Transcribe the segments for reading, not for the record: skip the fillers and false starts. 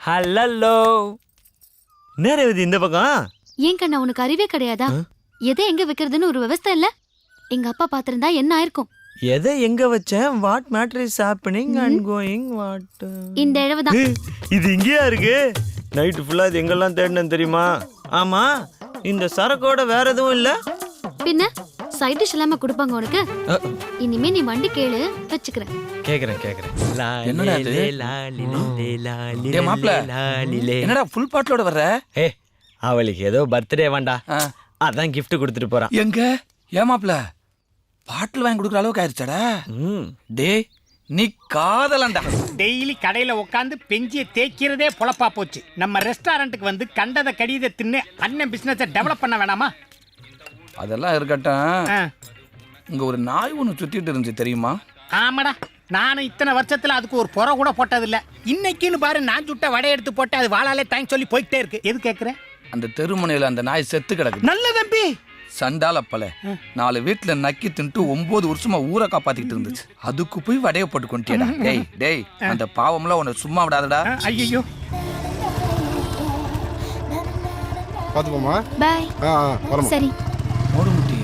Hello என்ன ரேவதி இந்த பக்கம்? ஏன் கண்ணா உனக்கு அறிவே கிடையாதா? எதை எங்க வைக்கிறதுன்னு ஒரு விவசாய இல்ல. எங்க அப்பா பாத்திருந்தா என்ன ஆயிருக்கும்? எதை எங்க வச்சேன்? What matter is happening and going what? இந்த இழவுதான். இது இங்கேயா இருக்கு? நைட்டு ஃபுல்லா இது எங்கெல்லாம் தேடினேன் தெரியுமா? ஆமா, இந்த சரக்கோட வேற எதுவும் இல்ல? பின்ன சைட் டிஷ் இல்லாம கொடுப்பாங்க உனக்கு. இனிமே நீ வண்டி கேளு, வச்சுக்கிறேன். கேக்குறேன். என்னடா இது? டேய் மாப்ள, என்னடா ஃபுல் பாட்டலோட வர்ற? ஏ, அவளுக்கு ஏதோ பர்த்டே வேண்டா, அதான் கிஃப்ட் கொடுத்துட்டு போறான். எங்க ஏன் மாப்ள பாட்டில் வாங்கி கொடுக்குற அளவுக்கு ஆயிடுச்சாடா? டேய் நீ காதலண்டா. டெய்லி கடையில உட்காந்து பெஞ்சிய தேய்க்கிறதே பொழப்பா போச்சு. நம்ம ரெஸ்டாரண்ட்டுக்கு வந்து கண்டத கடித தின்னு அண்ணன் பிசினஸை டெவலப் பண்ண வேணாமா? அதெல்லாம் இருக்கட்டும், இங்க ஒரு நாய் ஒன்று சுத்திட்டு இருந்துச்சு தெரியுமா? ஆமாடா, நானும் இத்தனை வருஷத்துல அதுக்கு ஒரு புற கூட போட்டதில்ல. இன்னைக்குன்னு பாரு, நான் சுட்ட வடை எடுத்து போட்டு அது வாழாலே தேங்க்ஸ் சொல்லி போயிட்டே இருக்கு. எது கேட்குறேன்? அந்த தெருமுனையில அந்த நாய் செத்து கிடக்கு. நல்ல தம்பி சண்டால பல 4 வீட்டுல நக்கி தின்ட்டு 9 வருஷமா ஊரை காப்பாத்திக்கிட்டு இருந்துச்சு. அதுக்கு போய் வடைய போட்டு கொண்டியடா. டேய் அந்த பாவம்லாம் உன்னை சும்மா விடாதடா. ஐயோ பாத்துப்போமா? பை. சரி மோடுமுட்டி,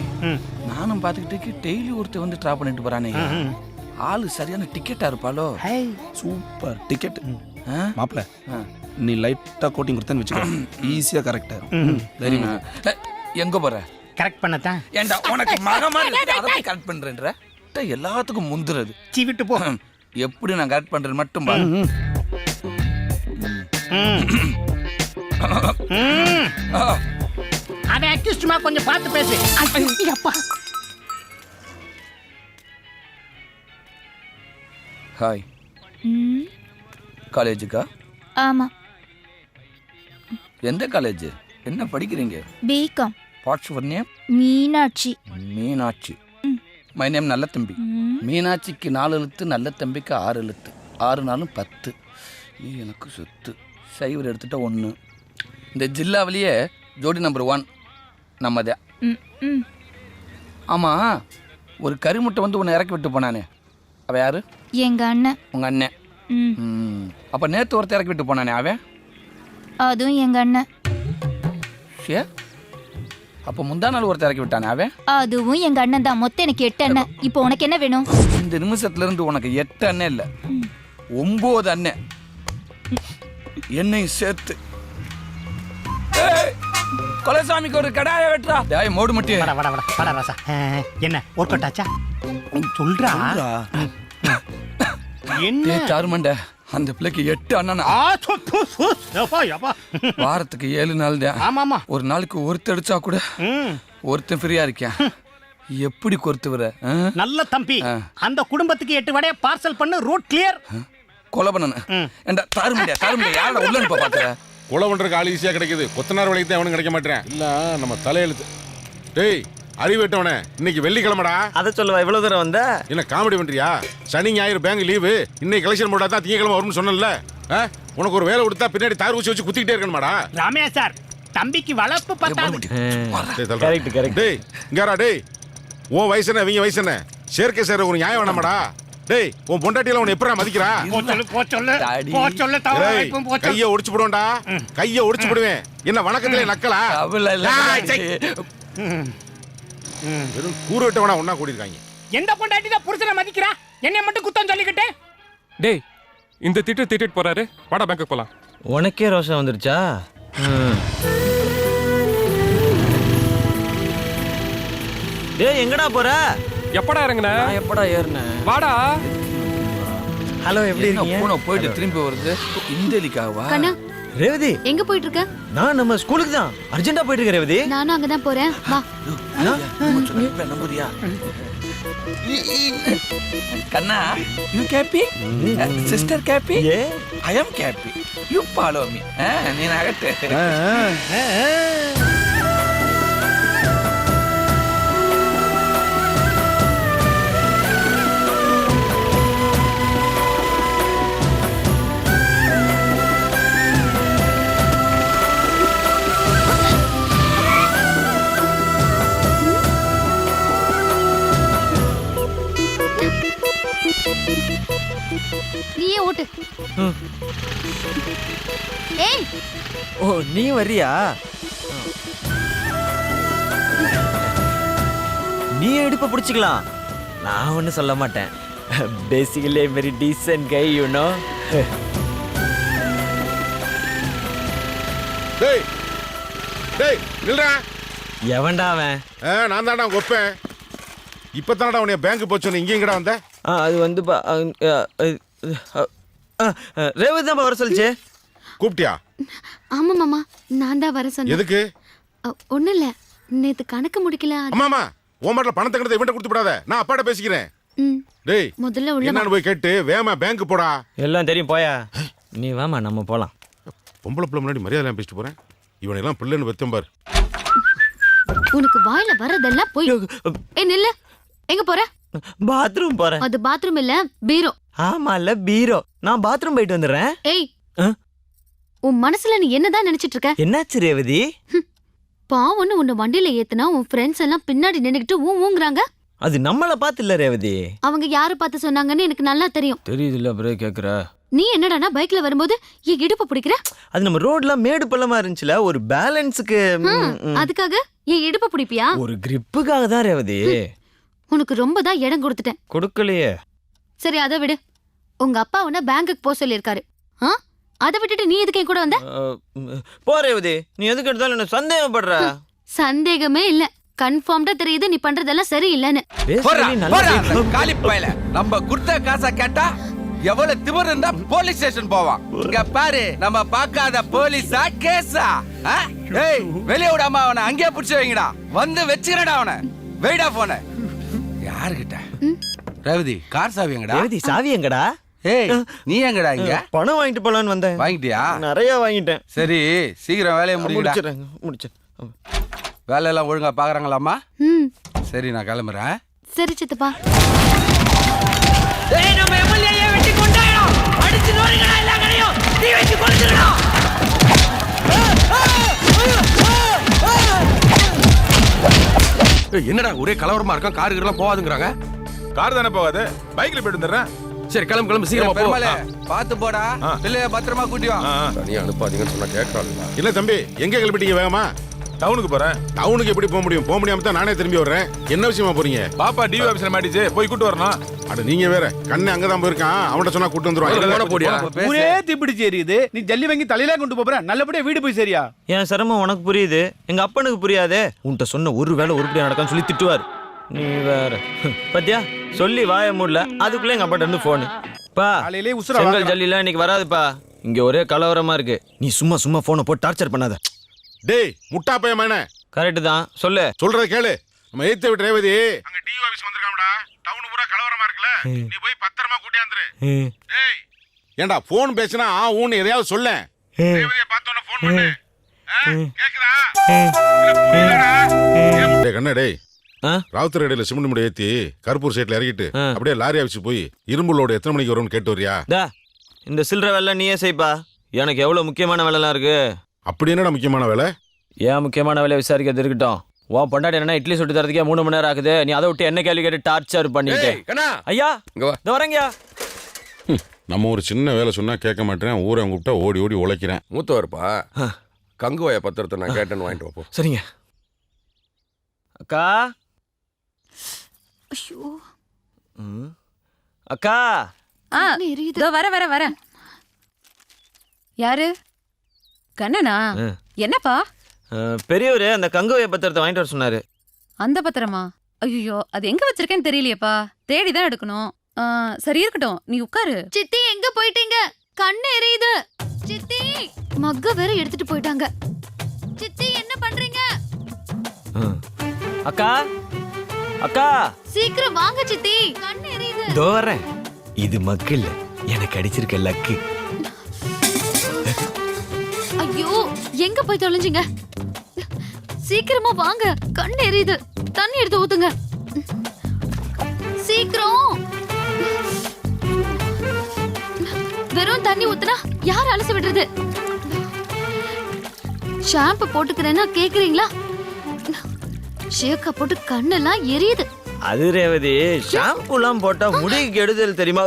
நானும் பாத்துக்கிட்டு டெய்லி ஒருத்தர் வந்து டிராப் பண்ணிட்டு போறானே, ஆளு சரியான டிக்கெட்டா இருப்பாளோ? Super ticket. மாப்ள நீ லைட்டா கோட்டிங் கொடுத்தேன்னு வச்சுக்கோ, ஈஸியா கரெக்டா. எங்க போற? கரெக்ட் பண்ணத்தான். ஏண்டா உனக்கு மகமா அதை கரெக்ட் பண்றேன்ற எல்லாத்துக்கும் முந்துறது. சீ விட்டு போ. எப்படி நான் கரெக்ட் பண்றேன் மட்டும் பாரு. அதை அக்யூஸ்டுமா கொஞ்சம் பார்த்து பேசு. அப்பா ஹாய். காலேஜுக்கா? ஆமா. எந்த காலேஜ்? என்ன படிக்கிறீங்க? BCom. What's your name? Meenakshi. Meenakshi. My name நல்ல தம்பி. மீனாட்சிக்கு 4 எழுத்து, நல்ல தம்பிக்கு 6 எழுத்து. 6 நாளும் 10. நீ எனக்கு சொத்து. சைவர் எடுத்துட்ட 1. இந்த ஜில்லாவிலேயே ஜோடி நம்பர் 1 நம்மதான். ஆமா, ஒரு கரிமுட்டை வந்து உன்னை இறக்கி விட்டு போனானே, அவ யாரு? எங்க அண்ணன். உங்க அண்ணன்? அப்ப நேத்து ஒருத்தர் இறக்கி விட்டு போனானே, அவன்? அதுவும் எங்க அண்ணன். அப்ப முந்தா நாள் ஒருத்தர் இறக்கி விட்டானே, அவன்? அதுவும் எங்க அண்ணன் தான். மொத்தம் எனக்கு 8 அண்ணன். இப்போ உனக்கு என்ன வேணும்? இந்த நிமிஷத்துல இருந்து உனக்கு 8 அண்ணன் இல்ல, 9 அண்ணன் என்னையும் சேர்த்து. கொலைசாமிக்கு ஒரு கடாய வெட்டுறா. டேய் மோடு மட்டி, வட ராசா. என்ன ஒர்க் அவுட் ஆச்சா? சொல்றா. என்ன தாருமண்ட, அந்த பிள்ளைக்கு 8 அண்ணனா? வாரத்துக்கு 7 நாள் தான். ஆமாமா. ஒரு நாளைக்கு ஒருத்தர் அடிச்சா கூட ஒருத்தன் ஃப்ரீயா இருக்கேன். எப்படி கொறுத்து வர? நல்ல தம்பி, அந்த குடும்பத்துக்கு 8 வடைய பார்சல் பண்ணு. Route clear. கொலை பண்ணணும். ஏண்டா தாருமண்ட யாரோட உள்ள இப்ப பாக்குற? கொலை பண்றதுக்கு ஆள் ஈஸியா கிடைக்குது, கொத்தனார் வேலைக்கு தான் அவனும் கிடைக்க மாட்டேன். இல்ல நம்ம தலையெழுத்து. டேய் அறிவிட்டவனே, இன்னைக்கு வெள்ளிக்கிழமடா. அதை சொல்லுவா, இவ்வளவு தூரம் வந்த என்ன காமெடி பண்றியா? சனி ஞாயிறு பேங்க் லீவு, இன்னைக்கு கலெக்ஷன் போட்டா தான் திங்கக்கிழமை வரும்னு சொன்னல. உனக்கு ஒரு வேலை கொடுத்தா பின்னாடி தார் ஊசி வச்சு குத்திக்கிட்டே இருக்கணுமாடா? ராமையா சார், தம்பிக்கு வளர்ப்பு பத்தாது. கரெக்ட். டேய் இங்காரா, டேய் உன் வயசு என்ன, இவங்க வயசு என்ன? சேர்க்கை சேர ஒரு நியாயம் வேணாமாடா? டேய் உன் பொண்டாட்டியில உன்னை எப்படா மதிக்கிறா? கைய ஒடிச்சு போடுவேன்டா, கைய ஒடிச்சு போடுவேன். என்ன வணக்கத்திலே நக்கலா? வெறும் கூறு விட்டவனா ஒன்னா கூடியிருக்காங்க. எந்த பொண்டாட்டி தான் புருஷனை மதிக்கிறா? என்னை மட்டும் குத்தம் சொல்லிக்கிட்டு. டேய் இந்த திட்டிட்டு போறாரு, வாடா பேங்க்குக்கு போலாம். உனக்கே ரோஷம் வந்துருச்சா? டேய் எங்கடா போற? எப்படா இறங்குன? எப்படா ஏறுனேன்? வாடா. ஹலோ, எப்படி இருக்கீங்க? போன போயிட்டு திரும்பி வருது. இந்தலிக்காவா? கண்ணா ரேவதி எங்க போயிட்டு இருக்க? நான் நம்ம ஸ்கூலுக்கு தான் அர்ஜென்ட்டா போயிட்டு இருக்கேன் ரேவதி. நானும் அங்கதான் போறேன், வா. நம்புறியா? கண்ணா, you happy? Sister happy? I am happy. You follow me. நீ நகட்டு. நீயே ஓட்டு. ஏய் ஓ நீ வரியா? நீ இடுப்பை பிடிச்சிக்கலாம், நான் ஒன்றும் சொல்ல மாட்டேன். Basically very descent guy you know. டேய் டேய் நில்றா. எவன்டா அவன்? நான் தான்டா கொப்பேன். இப்போ தானடா உன்னை பேங்க் போச்சோன்னு இங்கே எங்கடா வந்த? அது வந்து ரேவதி தான் வர சொல்லிச்சு. கூப்பிட்டியா? ஆமா மாமா, நான் தான் வர சொன்னேன். எதுக்கு? ஒண்ணும் இல்ல, நேத்து கணக்கு முடிக்கல. அம்மாமா உன் மாட்டில் பணத்தை கிட்ட இவன்ட்ட கொடுத்து விடாத, நான் அப்பாட்ட பேசிக்கிறேன். டேய் முதல்ல உள்ள என்னன்னு போய் கேட்டு வேமா பேங்க் போடா. எல்லாம் தெரியும் போயா. நீ வாமா நம்ம போலாம். பொம்பளை பிள்ளை முன்னாடி மரியாதை பேசிட்டு போறேன். இவனெல்லாம் பிள்ளைன்னு வெத்தம் பாரு. உனக்கு வாயில வரதெல்லாம் போய். ஏய் நில்லு, எங்க போற? பாத்ரூம் போறேன். அது பாத்ரூம் இல்ல, பீரோ. ஆமால பீரோ. நான் பாத்ரூம் போயிட்டு வந்துடுறேன். ஏய் உன் மனசுல நீ என்னதான் நினைச்சிட்டு இருக்க? என்னாச்சு ரேவதி? பாவம்னு உன்னை வண்டியில ஏத்துனா உன் ஃப்ரெண்ட்ஸ் எல்லாம் பின்னாடி நின்னுக்கிட்டு ஊங்குறாங்க. அது நம்மள பார்த்து இல்ல ரேவதி. அவங்க யாரை பார்த்து சொன்னாங்கன்னு எனக்கு நல்லா தெரியும். தெரியுது இல்ல அப்புறம் கேக்குற. நீ என்னடானா பைக்ல வரும்போது என் இடுப்பு பிடிக்கிற? அது நம்ம ரோட்ல மேடு பள்ளமா இருந்துச்சுல, ஒரு பேலன்ஸுக்கு. அதுக்காக என் இடுப்பு பிடிப்பியா? ஒரு கிரிப்புக்காக தான் ரேவதி. உனக்கு ரொம்ப தான் இடம் கொடுத்துட்டேன். கொடுக்கலையே. சரி அதை விடு. உங்க அப்பா உன்ன பேங்குக்கு போக சொல்லியிருக்காரு. அதை விட்டுட்டு நீ எதுக்கு என் கூட வந்த? போ ரேவதி, நீ எதுக்கு எடுத்தாலும் என்ன சந்தேகப்படுற? சந்தேகமே இல்ல, கன்ஃபார்ம்டா தெரியுது நீ பண்றதெல்லாம் சரியில்லைன்னு. நம்ம குடுத்த காசை கேட்டா எவ்வளவு திமிர் இருந்தா போலீஸ் ஸ்டேஷன் போவான். இங்க பாரு, நம்ம பார்க்காத போலீஸா கேஸா? ஏய் வெளிய விடாம அவனை அங்கேயே பிடிச்சு வைங்கடா. வந்து வச்சுக்கிறடா அவனை. வெயிடா போன யாருகிட்ட? ரேவதி கார் சாவி எங்கடா? ரேவதி சாவி எங்கடா? ஏய் நீ எங்கடா? இங்க பணம் வாங்கிட்டு போலான்னு வந்தேன். வாங்கிட்டியா? நிறைய வாங்கிட்டேன். சரி சீக்கிரம் வேலையை முடிச்சிடுறேன். வேலையெல்லாம் ஒழுங்கா பாக்குறாங்களாமா? சரி நான் கிளம்புறேன். சரி சித்தப்பா. என்னடா ஒரே கலவரமா இருக்கான், காருக்கெல்லாம் போகாதுங்கிறாங்க. கார் தானே போகாது, பைக்ல போயிட்டு வந்துடுறேன். சரி கிளம்பு சீக்கிரமா போ. பாத்து போடா, பிள்ளைய பத்திரமா கூட்டிவா. தனியா அனுப்பாதீங்கன்னு சொன்னா கேட்கறாங்க. இல்ல தம்பி, எங்க கிளம்பிட்டீங்க வேகமா? டவுனுக்கு போறேன். டவுனுக்கு எப்படி போக முடியும்? போக முடியாம தான் நானே திரும்பி வர்றேன். என்ன விஷயமா போறீங்க? பாப்பா டிவி ஆபீஸ்ல மாட்டிச்சு, போய் கூட்டு வரணும். அட நீங்க வேற, கண்ணு அங்கதான் போயிருக்கான். அவன்கிட்ட சொன்னா கூட்டு வந்துருவான். ஒரே தீப்பிடிச்சு எரியுது, நீ ஜல்லி வாங்கி தலையில கொண்டு போற. நல்லபடியா வீடு போய் சரியா? என் சிரமம் உனக்கு புரியுது, எங்க அப்பனுக்கு புரியாதே. உன்கிட்ட சொன்ன ஒரு வேலை உருப்படியா நடக்கான்னு சொல்லி திட்டுவார். நீ வேற பத்தியா சொல்லி வாய மூடல, அதுக்குள்ள எங்க அப்பாட்ட இருந்து போனு. பா செங்கல் ஜல்லிலாம் இன்னைக்கு வராதுப்பா, இங்க ஒரே கலவரமா இருக்கு. நீ சும்மா சும்மா போனை போட்டு டார்ச்சர் பண்ணாத. டேய் முட்டா பையமான. கரெக்ட் தான், சொல்லு. சொல்றத கேளு. நம்ம ஏத்த விட்டு ரேவதி அங்க டிவி ஆபீஸ் வந்திருக்காங்கடா. டவுன் பூரா கலவரமா இருக்குல, நீ போய் பத்திரமா கூட்டியாந்துரு. டேய் ஏண்டா போன் பேசினா ஆ ஊன்னு எதையாவது சொல்ல. ரேவதியை பார்த்தோன்னே போன் பண்ணு. கேக்குதா? டேய் கண்ணா டேய், ராவுத்தர் இடையில சிமெண்ட் மூட்டை ஏத்தி கருப்பூர் சைட்ல இறக்கிட்டு அப்படியே லாரி ஆஃபீஸ் போய் இரும்பு லோடு எத்தனை மணிக்கு வரும்னு கேட்டு வரியா? இந்த சில்லற வேலை நீயே செய்ப்பா, எனக்கு எவ்வளவு முக்கியமான வேலைலாம் இருக்கு. அப்படி என்னடா முக்கியமான வேலை? ஏன் முக்கியமான வேலையை விசாரிக்கிறது இருக்கட்டும். உன் பொண்டாட்டி என்ன இட்லி சுட்டு தரதுக்கே 3 மணி நேரம் ஆகுது. நீ அதை விட்டு என்ன கேள்வி கேட்டு டார்ச்சர் பண்ணிட்டு. ஐயா இந்த வரங்கயா. நம்ம ஒரு சின்ன வேலை சொன்னா கேட்க மாட்டேன், ஊரை கூப்பிட்டா ஓடி ஓடி உழைக்கிறேன். மூத்தவர்ப்பா, கங்குவாய பத்திரத்தை நான் கேட்டேன்னு வாங்கிட்டு வைப்போம். சரிங்க அக்கா. அக்கா வர யாரு? கண்ணனா? என்னப்பா? பெரியவரு அந்த கங்குவாய பத்திரத்தை வாங்கிட்டு வர சொன்னாரு. அந்த பத்திரமா? ஐயோ அது எங்க வச்சிருக்கேன்னு தெரியலையேப்பா, தேடிதான் எடுக்கணும். சரி இருக்கட்டும், நீ உட்காரு. சித்தி எங்க போயிட்டீங்க? கண்ணு எரியுது. சித்தி மக்க வேற எடுத்துட்டு போயிட்டாங்க. சித்தி என்ன பண்றீங்க? அக்கா அக்கா சீக்கிரம் வாங்க சித்தி, கண்ணு எரியுது. இதோ வரேன். இது மக்கு இல்ல, எனக்கு அடிச்சிருக்க லக்கு. ஐயோ எங்க போய் தொலைஞ்சிங்க? சீக்கிரமா வாங்க, கண்ணு எரியுது. தண்ணி எடுத்து ஊத்துங்க சீக்கிரம். வெறும் தண்ணி ஊத்துனா யார் அலசி விடுறது? ஷாம்பு போட்டுக்கிறேன்னா கேக்குறீங்களா? ஷேக்கா போட்டு கண்ணெல்லாம் எரியுது. அது ரேவதி, ஷாம்புலாம் போட்டா முடிக்கு கெடுதல் தெரியுமா?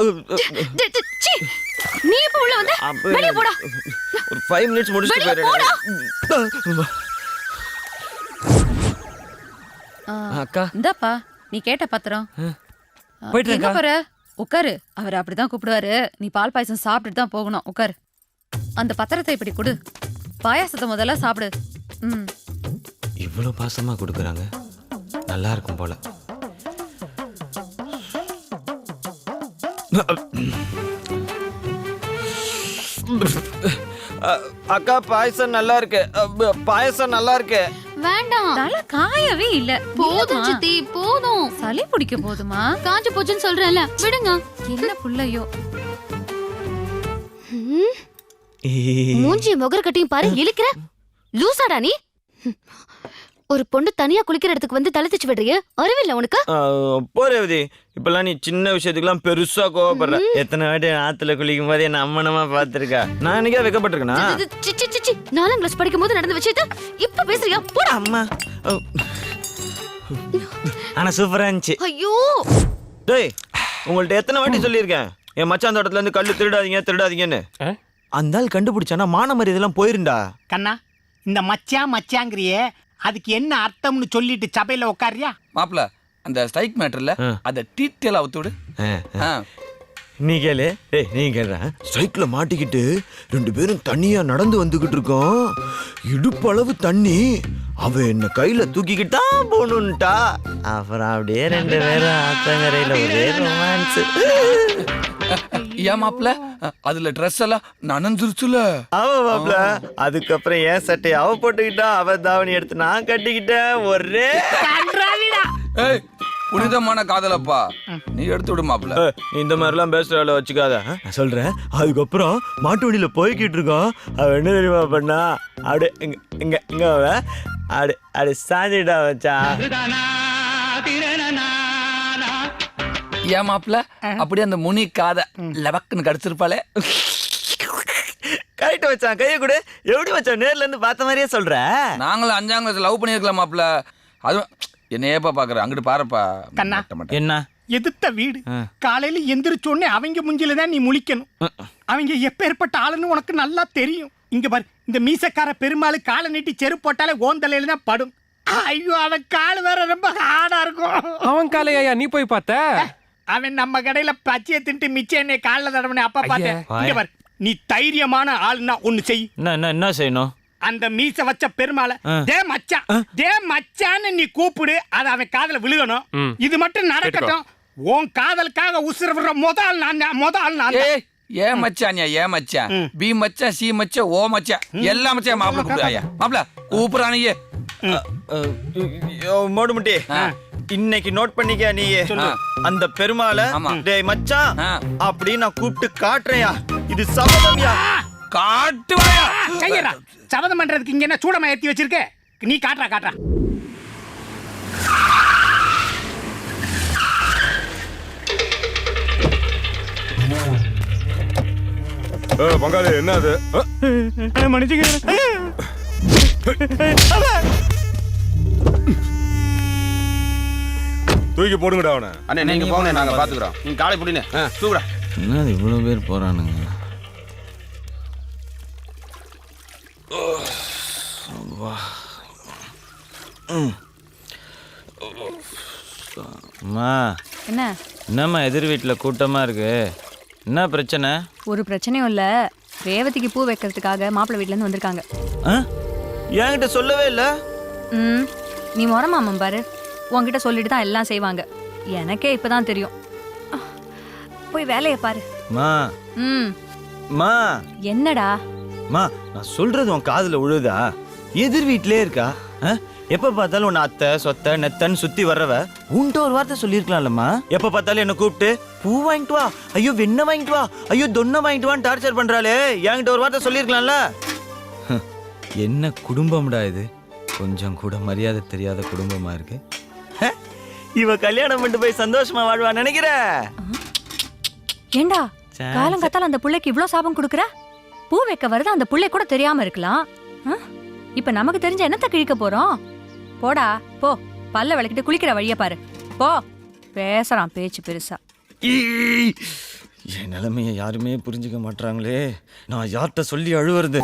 நீ எப்ப உள்ள வந்த? வெளிய போடா. ஒரு 5 மினிட்ஸ் முடிச்சிட்டு வெளிய போடா. போயிடுறேன். அக்கா இந்தாப்பா நீ கேட்ட பத்திரம். போயிட்டு எங்க போற? உட்காரு. அவர் அப்படிதான் கூப்பிடுவாரு. நீ பால் பாயசம் சாப்பிட்டுட்டு தான் போகணும். உட்காரு. அந்த பத்திரத்தை இப்படி கொடு. பாயாசத்தை முதல்ல சாப்பிடு. ம். இவ்வளவு பாசமா கொடுக்குறாங்க, நல்லா இருக்கும் போல. அக்கா பாயசம் நல்லா இருக்கு. பாயசம் நல்லா இருக்கு. வேண்டாம். தலை காயவே இல்ல. போதும் சித்தி, போதும். சளி பிடிக்க போதுமா? காஞ்சு போச்சுன்னு சொல்றேன்ல, விடுங்க. என்ன புள்ளையோ. மூஞ்சி முகர கட்டியும் பாரு, இழுக்கிற. லூசாடா நீ? ஒரு பொண்ணு தனியா குளிக்கிற இடத்துக்கு வந்து தலை தச்சு விடுறிய? அறிவில்ல உனக்கு? போரேவதி, இப்பெல்லாம் நீ சின்ன விஷயத்துக்குலாம் பெருசா கோவப்படுற. எத்தனை வாட்டி ஆத்துல குளிக்கும் போது என்ன அம்மனமா பாத்துருக்கா? நான் என்னைக்கா வைக்கப்பட்டிருக்கேனா? சிச்சி 4ஆம் கிளாஸ் படிக்கும் போது நடந்த விஷயத்த இப்ப பேசுறியா? போடா. அம்மா. ஆனா சூப்பரா இருந்துச்சு. ஐயோ டேய், உங்கள்ட்ட எத்தனை வாட்டி சொல்லியிருக்கேன் என் மச்சான் தோட்டத்துல இருந்து கல்லு திருடாதீங்கன்னு. அந்த ஆள் கண்டுபிடிச்சானா மான மாதிரி இதெல்லாம் போயிருண்டா. கண்ணா, இந்த மச்சாங்கிறியே அதுக்கு என்ன அர்த்தம்னு சொல்லிட்டு சபையில உட்காரியா? மாப்பிள, அந்த ஸ்ட்ரைக் மேட்டர்ல அதை டீட்டெயில் அவுத்து விடு. நீ கேளு. ஏய் நீ கேள்ற. ஸ்ட்ரைக்ல மாட்டிக்கிட்டு 2 பேரும் தண்ணியா நடந்து வந்துகிட்டு இருக்கோம். இடுப்பளவு தண்ணி. அவ என்ன கையில தூக்கிக்கிட்டா போகணும்ட்டா. அப்புறம் அப்படியே 2 பேரும் ஆத்தங்கரையில ஒரே ரொமான்ஸ். ஏன் மாப்பிள, அதுல ட்ரெஸ் எல்லாம் நனஞ்சிருச்சுல? அவ மாப்ள, அதுக்கப்புறம் ஏன் சட்டையை அவ போட்டுக்கிட்டா, அவ தாவணி எடுத்து நான் கட்டிக்கிட்டேன். ஒரே ஏய், புனிதமான காதலப்பா, நீ எடுத்து விடு மாப்பிள. நீ இந்த மாதிரிலாம் பேசுற வேலை வச்சுக்காத. நான் சொல்றேன். அதுக்கப்புறம் மாட்டு வண்டியில போய்கிட்டு இருக்கோம். அவ என்ன தெரியுமா பண்ணா? அப்படியே இங்க இங்க இங்க அவ அப்படி சாஞ்சிட்டா வச்சா. ஏன் மாப்பிள, அப்படியே அந்த முனி காதை லபக்குன்னு கடிச்சிருப்பாளே. கரெக்ட் வச்சான். கையை கூட எப்படி வச்சான்? நேர்ல இருந்து பார்த்த மாதிரியே சொல்ற. நாங்களும் 5ஆம் கிளாஸ் லவ் பண்ணிருக்கலாம் மாப்பிள. அதுவும் என்னையப்பா பாக்குற, அங்கிட்டு பாருப்பா. கண்ணா, என்ன எதிர்த்த வீடு காலையில எந்திரிச்சோடனே அவங்க முஞ்சில தான் நீ முழிக்கணும். அவங்க எப்பேற்பட்ட ஆளுன்னு உனக்கு நல்லா தெரியும். இங்க பாரு, இந்த மீசக்கார பெருமாள் காலை நீட்டி செருப்பு போட்டாலே ஓந்தலையில தான் படும். ஐயோ, அவன் கால் வேற ரொம்ப ஹார்டா இருக்கும். அவன் காலையா நீ போய் பார்த்த? அவன் நம்ம கடையில பச்சையை தின்ட்டு மிச்சம் என்னை காலில் தடவனே அப்ப பார்த்தேன். இங்க பாரு, நீ தைரியமான ஆளுன்னா ஒண்ணு செய். என்ன செய்யணும்? அந்த மீச வச்ச பெருமாளை டே மச்சான்னு நீ கூப்பிடு. அது அவன் காதல விழுகணும். இது மட்டும் நடக்கட்டும். உன் காதலுக்காக உசுர விடுற முதல் நான். ஏன் மச்சான்யா, ஏன் மச்சான்? பி மச்சான், சி மச்சான், ஓ மச்சான், எல்லா மச்சான் மாப்பிள கூப்பிடுறாயா? மாப்பிள கூப்பிடுறானியே. மோடுமுட்டி, இன்னைக்கு நோட் பண்ணிக்க. நீ அந்த பெருமாளை டேய் மச்சான் அப்படி நான் கூப்பிட்டு காட்டுறையா? இது சபதம்யா. காட்டுவாயா? கையறா, சபதம் பண்றதுக்கு இங்க என்ன சூடமா ஏத்தி வச்சிருக்க? நீ காட்டுறா. பங்காளி என்ன அது? தூக்கி போடுங்கடா அவனை. அண்ணே நீங்க போங்க, நாங்க பாத்துக்கிறோம். நீங்க காலை பிடினே தூக்குடா. என்ன இவ்வளவு பேர் போறானுங்க? அம்மா, என்னம்மா எதிர் வீட்டில் கூட்டமா இருக்கு? என்ன பிரச்சனை? ஒரு பிரச்சனையும் இல்ல. ரேவதிக்கு பூ வைக்கிறதுக்காக மாப்பிள்ளை வீட்ல இருந்து வந்திருக்காங்க. என்கிட்ட சொல்லவே இல்ல. நீ முறமாமன் பாரு, உன்கிட்ட சொல்லிட்டு தான் எல்லாம் செய்வாங்க. எனக்கே இப்பதான் தெரியும். போய் வேலையை பாரு. என்னடா? நான் சொல்றது உன் காதுல விழுதா? எதிர் வீட்டிலே இருக்கா. எப்ப பார்த்தாலும் உன்னை அத்தை சொத்தை நெத்தன்னு சுத்தி வர்றவ உன்ட்ட ஒரு வார்த்தை சொல்லிருக்கலாம்லம்மா. எப்ப பார்த்தாலும் என்ன கூப்பிட்டு பூ வாங்கிட்டு வா, ஐயோ வெண்ணெய் வாங்கிட்டு வா, ஐயோ தொன்னை வாங்கிட்டு வான்னு டார்ச்சர் பண்றாளே. என்கிட்ட ஒரு வார்த்தை சொல்லிருக்கலாம்ல. என்ன குடும்பம்டா இது? கொஞ்சம் கூட மரியாதை தெரியாத குடும்பமா இருக்கு. இவ கல்யாணம் பண்ணிட்டு போய் சந்தோஷமா வாழ்வா நினைக்கிற? ஏண்டா காலங்காத்தால அந்த புள்ளைக்கு இவ்ளோ சாபம் கொடுக்குற? பூ வைக்க வருது அந்த புள்ளை கூட தெரியாம இருக்கலாம். இப்ப நமக்கு தெரிஞ்ச என்னத்த கிழிக்க போறோம்? போடா போ, பல்ல விளக்கிட்டு குளிக்கிற வழிய பாரு போ. பேசுறான் பேச்சு பெருசா. என் நிலைமையை யாருமே புரிஞ்சுக்க மாட்டாங்களே. நான் யார்கிட்ட சொல்லி அழுவுறது?